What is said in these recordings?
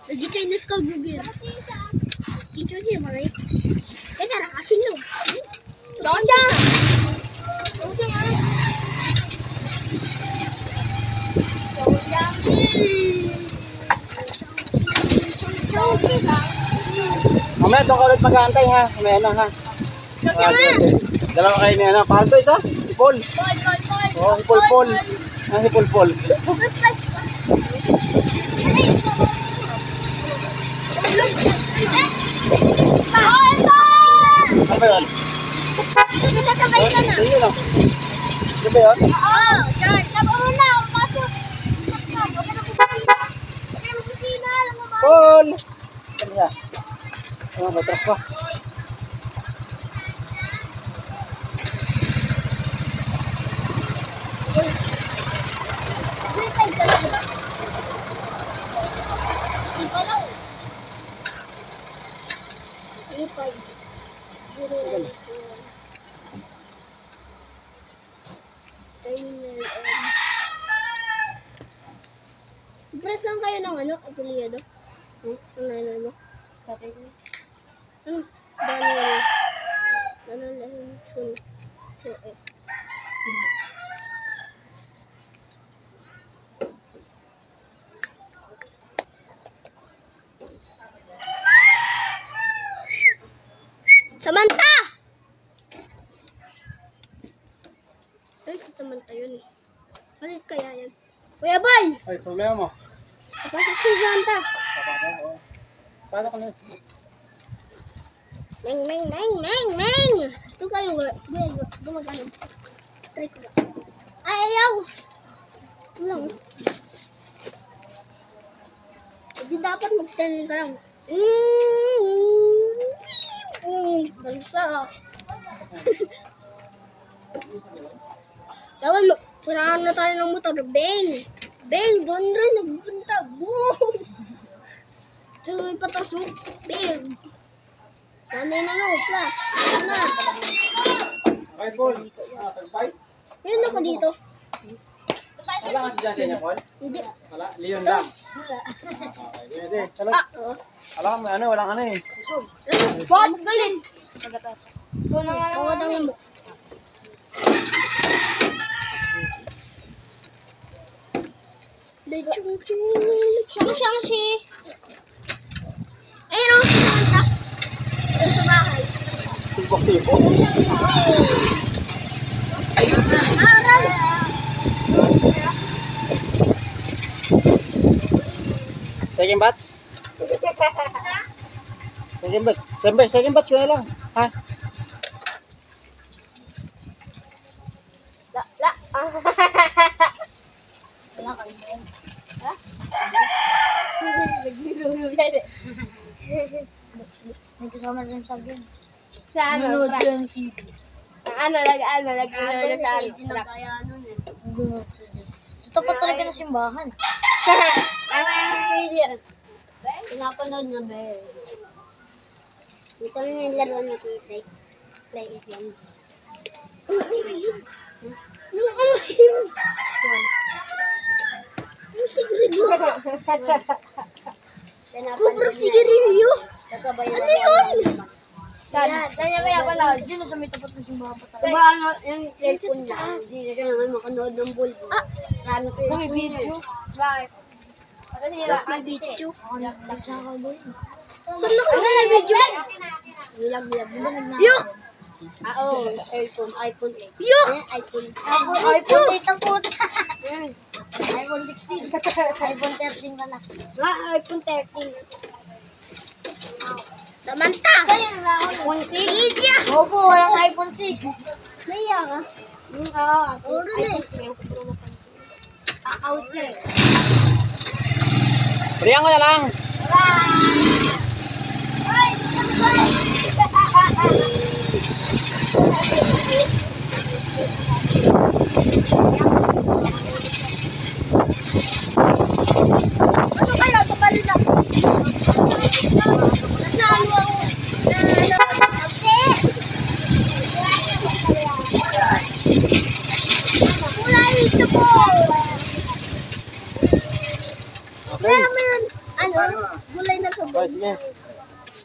Nag-Chinese ka gugil. Chicho siya malay. Teka, nakasin lo. Donja! Donja nga. Donja. Mamaya doon ka ulit mag-aantay ha. May ano ha. Dalawa kayo ni ano. Paano ito isa? Si Paul. Oo, si Paul. Ah, si Paul. Ano ba yun? Sabay ka na. Sige lang. Ano ba yun? Oo, dyan. Tama mo na. Pasok. Paul! Ano siya? Ano ba? Truck pa. Press lang kayo ng ano, apelyado. Ano? Patay ko. Ano? Daniel Chun. Samantha! Ay, Samantha yun eh. Balit kaya yan? Kuya Bay! Ay, problema mo. Kapasok si Samantha. Paano ka na? Meng! Ito kayo, gumagano. Try ko ba? Ay, ayaw! Ito lang. Hindi dapat mag-send ka lang. Balsa. Tawag mo, puraan na tayo ng motor. Bang, doon rin nagpunta. Boom! Ito may patasok. Bang. Nanay na no, flash. Ano na? Okay, Paul. Tagpay? Yun ako dito. Wala ka si Jansen niya, Paul? Hindi. Wala? Leon lang? Okay, hindi. Oo. Wala kang ano, walang ano eh. Bakit galit? Ito na nga lang mo. Shang-Shi. Ayun o, si Samantha. Ayun sa bahay. Tipo. Aral! Second batch? Second batch ko na lang. Ha? La. Wala ka rin. Ha? May kasama din sa akin. Sa ano? Nanood siya ng CD. Ano sa truck. Sa tapat talaga ng simbahan. Ang CD. Pinapanood na ba eh. Ito rin yung laro niya kay Play it yan. Yung sigarilyo. Kubrok sigarilyo. Ano yun? Kanya ba yung pala? Diyan sa may tapat ng simbahan pa talaga. Diba ano, yung cellphone niya, hindi na siya naman makanood ng bulbo. Ano sa yung may video? Bakit? May video? Nagsaka doon. Saan na kasi na video? Bilag. Yuk! Oo, iPhone 8. Yuk! iPhone 8 ang puto. iPhone 16. iPhone 13 ka na. iPhone 13. Samantha! iPhone 6. Opo, walang iPhone 6. Naiya ka? Oo, rin eh. Out na eh. Bariyan ko na lang. Ano kayo? Kapali na. Nanalo ako. Kulay ito po. Pero mo yun. Ano? Gulay na sabog. Oh, sige.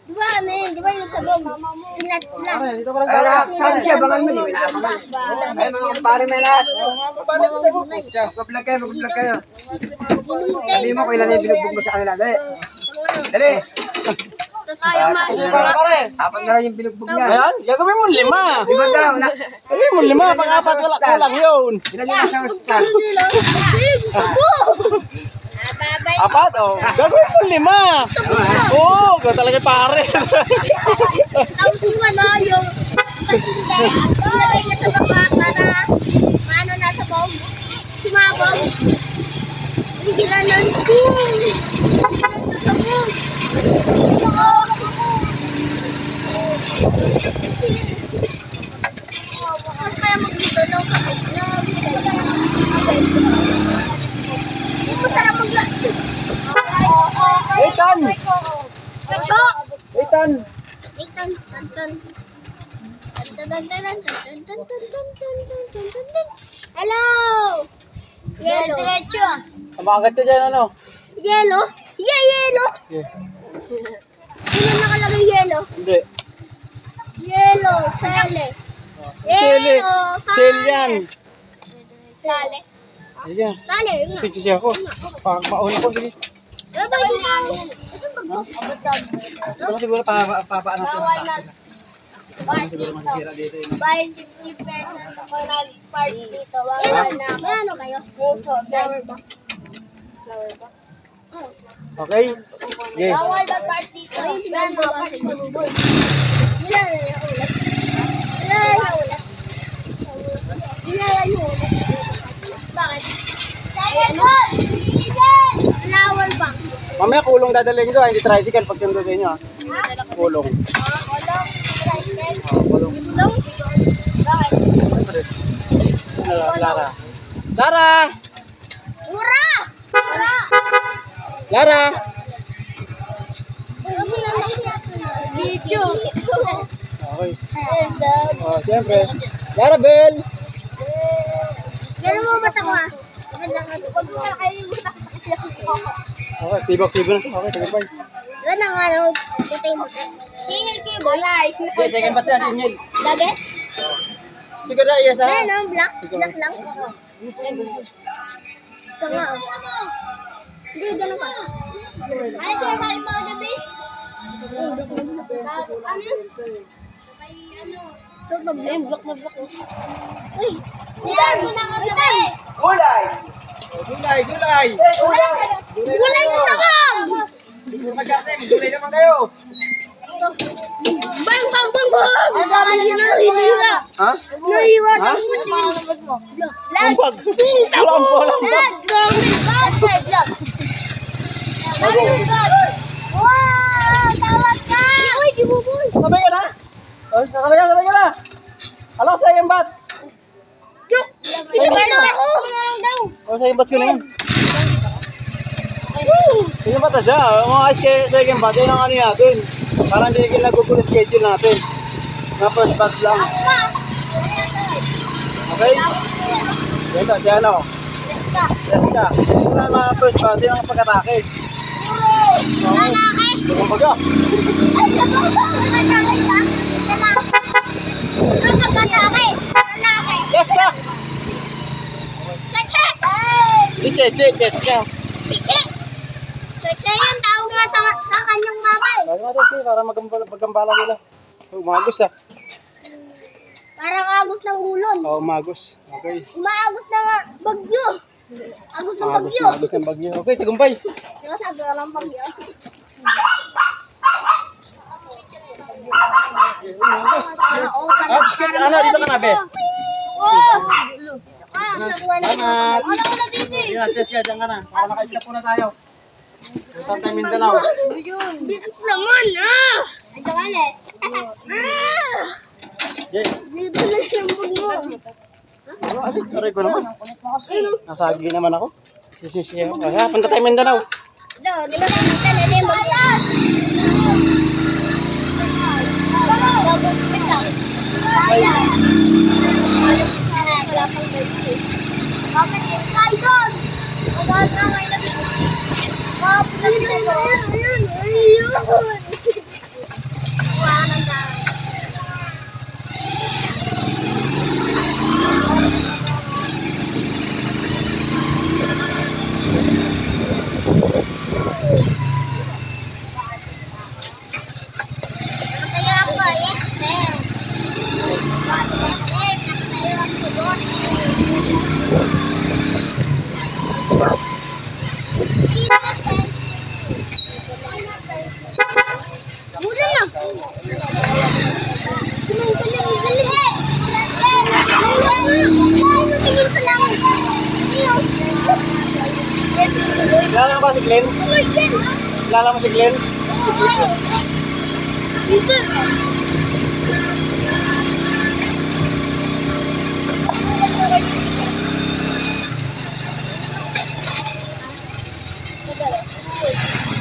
Di ba, men? Di ba yung sabog? Sinat lang. Pare, dito ka lang para. Saan siya? Bangal mo, hindi na ako. Ay, mga pare may lahat. Mag-vlog kayo, mag-vlog kayo. Sabi mo kung ilan na yung binugbog mo sa kanila. Dali. Dali. Tapos ayaw Pare. Apat na lang yung binugbog niya. Ayan, gagawin mo 5. Lima daw. Gagawin mo 5, pag-apat wala kulang yun. Ilan yung isang star? Babay. 4, oh. Gagawin mo 5. Oo, ikaw talaga pare. Tapos yung yung ilagay na sa baba para maano nasa bog. Sumabog. Bigilan ng sabog. Kaya magluto ng kapit na masarap magluto. Ethan! Kacho! Ethan! Ethan! Hello! Yellow. Diretso. Makagat ka dyan, ano? Yellow? Yeah, yellow. Yeah. Sino nakalagay yellow? Hindi. Yellow, sale. Sele. Yellow, Sale yan. Sale. Sige. Sale, yun nga. Sige ako. Pauna ko, sige. Ano ba yun na? Asan ba mo? Ito lang siguro papaan natin. Bawal na. Siguro masisira dito yun. Buy 50 pesos ako nag-park dito. Wala na. May ano kayo? Puso. Flower ba? Flower ba? Okay? Sige. Bawal mag-park dito. Yan ba kasi malubog? Wala na yung ulat. Wala na yung ulat. Wala na yung ulat. Bakit? Second one! Season! Flower ba? Mamaya kulong dadalhin ko, hindi tricycle pag sundo sa inyo. Kulong. Kulong? Tricycle? Kulong. Kulong? Bakit? Lara. Lara! Mura! Mura! Lara! Video. Okay. Oh, siyempre. Lara Bell! Pero mo mata ko ha. Huwag mo na kayo yung mata ko. Okay, tibok-tibo na siya. Okay, tagal-bye. Yan ang ano, puti mo. Singil kayo ba? Okay, second batch yan, Ingil. Lagi? Siguro na, yes ha? Ayan o, black. Black lang. Ito nga o. Hindi, ganun ka. Ay, sir, mali mga gabi. Ano yun? Ito, black na black. Uy, yan mo na kagabi. Gulay! Gulay, gulay! Gulay na sabang! Gulay naman kayo! Bang, bang, bang, bang! Ang dami nyo nahihiwa. Ha? Nahihiwa. Ha? Lag. Wag. Lambo, lambo. Lag. God, sir, vlog. Wow! Tawag ka! Uy, di mo mo. Sabay ka na? Oh, sabay ka na. Alam ko sa yung bats. Pinagano ako. O, sa yung bats ko na yun. Yung bata siya. Mga ice sa yung bats, yun ang ano natin. Parang hindi ka nagugulo schedule natin. Mga first bats lang. Okay? Ito, siya ano? Jessica. Ito na mga first bats, yun ang pag-atake. Lalaki. Ito ang pag-a. Ay, sabaw ba? Lalaki ba? Lalaki. Lalaki. Jessica! Cheche! Si Cheche, Jessica. Cheche! Cheche yung tawag nga sa kanyang mama eh. Lagi natin para magambala nila. Umagos ah. Parang agos ng ulon. Oo, umagos. Okay. Umaagos ng bagyo. Agos ng Umagos bagyo. na, agos ng bagyo. Okay, tagumpay. Diba sabi ka lang bagyo? Ano, dito ka na, be? Oh! Salamat. Ano ko na dito eh? Yan, Jessica, dyan ka na. Para makaisip na tayo. Punta tayo Mindanao. Dito naman ah! Ito ka na eh. Okay. Dito na siyambog mo. Aray ko naman. Nasagi naman ako. Sisisiya ako. Kaya, punta tayo Mindanao. Di ba nakita na din bagyo? Wala pang bagyo. Bakit yung kayo doon? Wala na ngayon. Kapag Mura lang. Kilala mo ba si Glenn? Kilala mo si Glenn?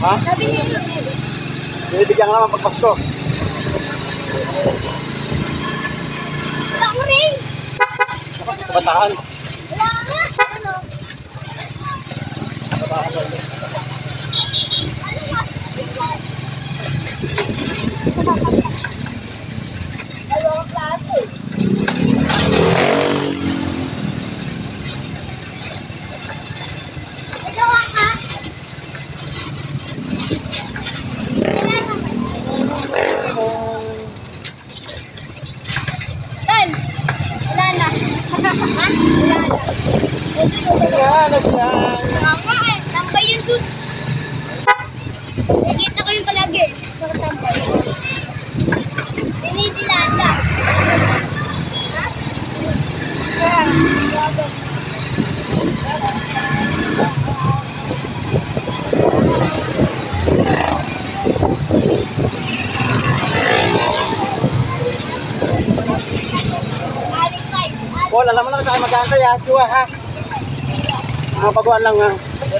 Ha? Sabi niya, Binibigyan ka naman pag Pasko. ako rin. Kabataan. Wala nga. Ano? Dalawang plato. Ikaw ka? Wala naman. Tan, wala na. Wala na. Wala na siya. Tama eh. Tambay yun dun. Nakita ko yung palagi. Nakatambay. Dinidilata. Ha? Aling five. Paul, alam mo na kasi mag-aantay ha. Siwa ha. Mga baguhan lang ha.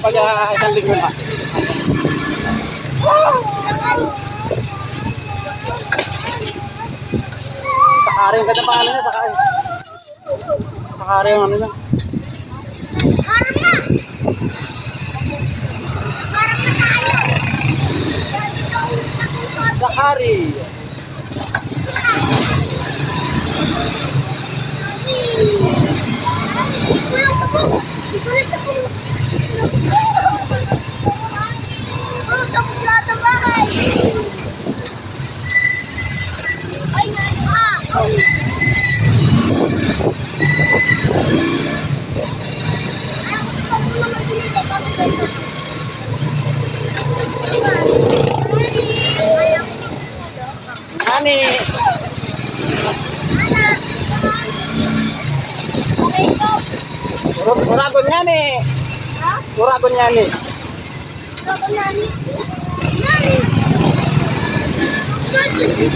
Pag isang linggo na. Sakari yung ganda pangalan niya. Sakari. Sakari yung ano niya. Harap na! Harap na tayo! Sakari. Nani. Uragon niya ni. Uragon niya ni. Nani? Nani? Nani?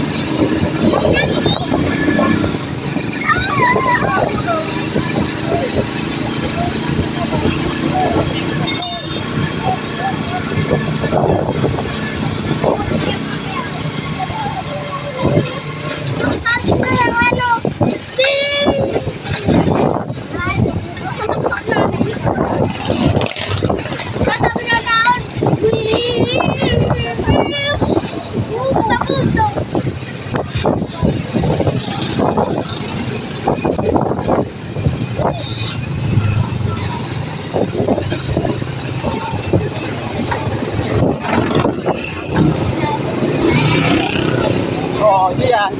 Oh, diyan.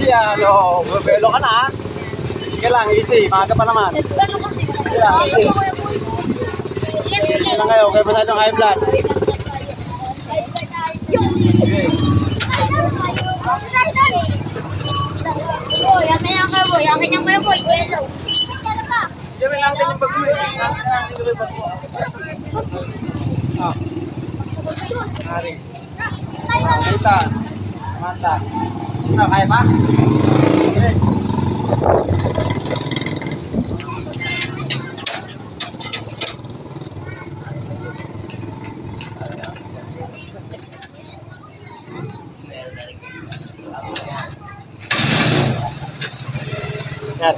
Oh, belo ka na ha. Sige lang, easy. Maaga pa naman. Ano kasi? Sige lang kayo, kayo masyadong high blood. Boy, yakin niya kayo, boy. Yakin niya kayo, boy. Yellow. Gawin natin yung bago eh. Ah. Hari. Kita. Mata. Kaya pa? Okay. Yan.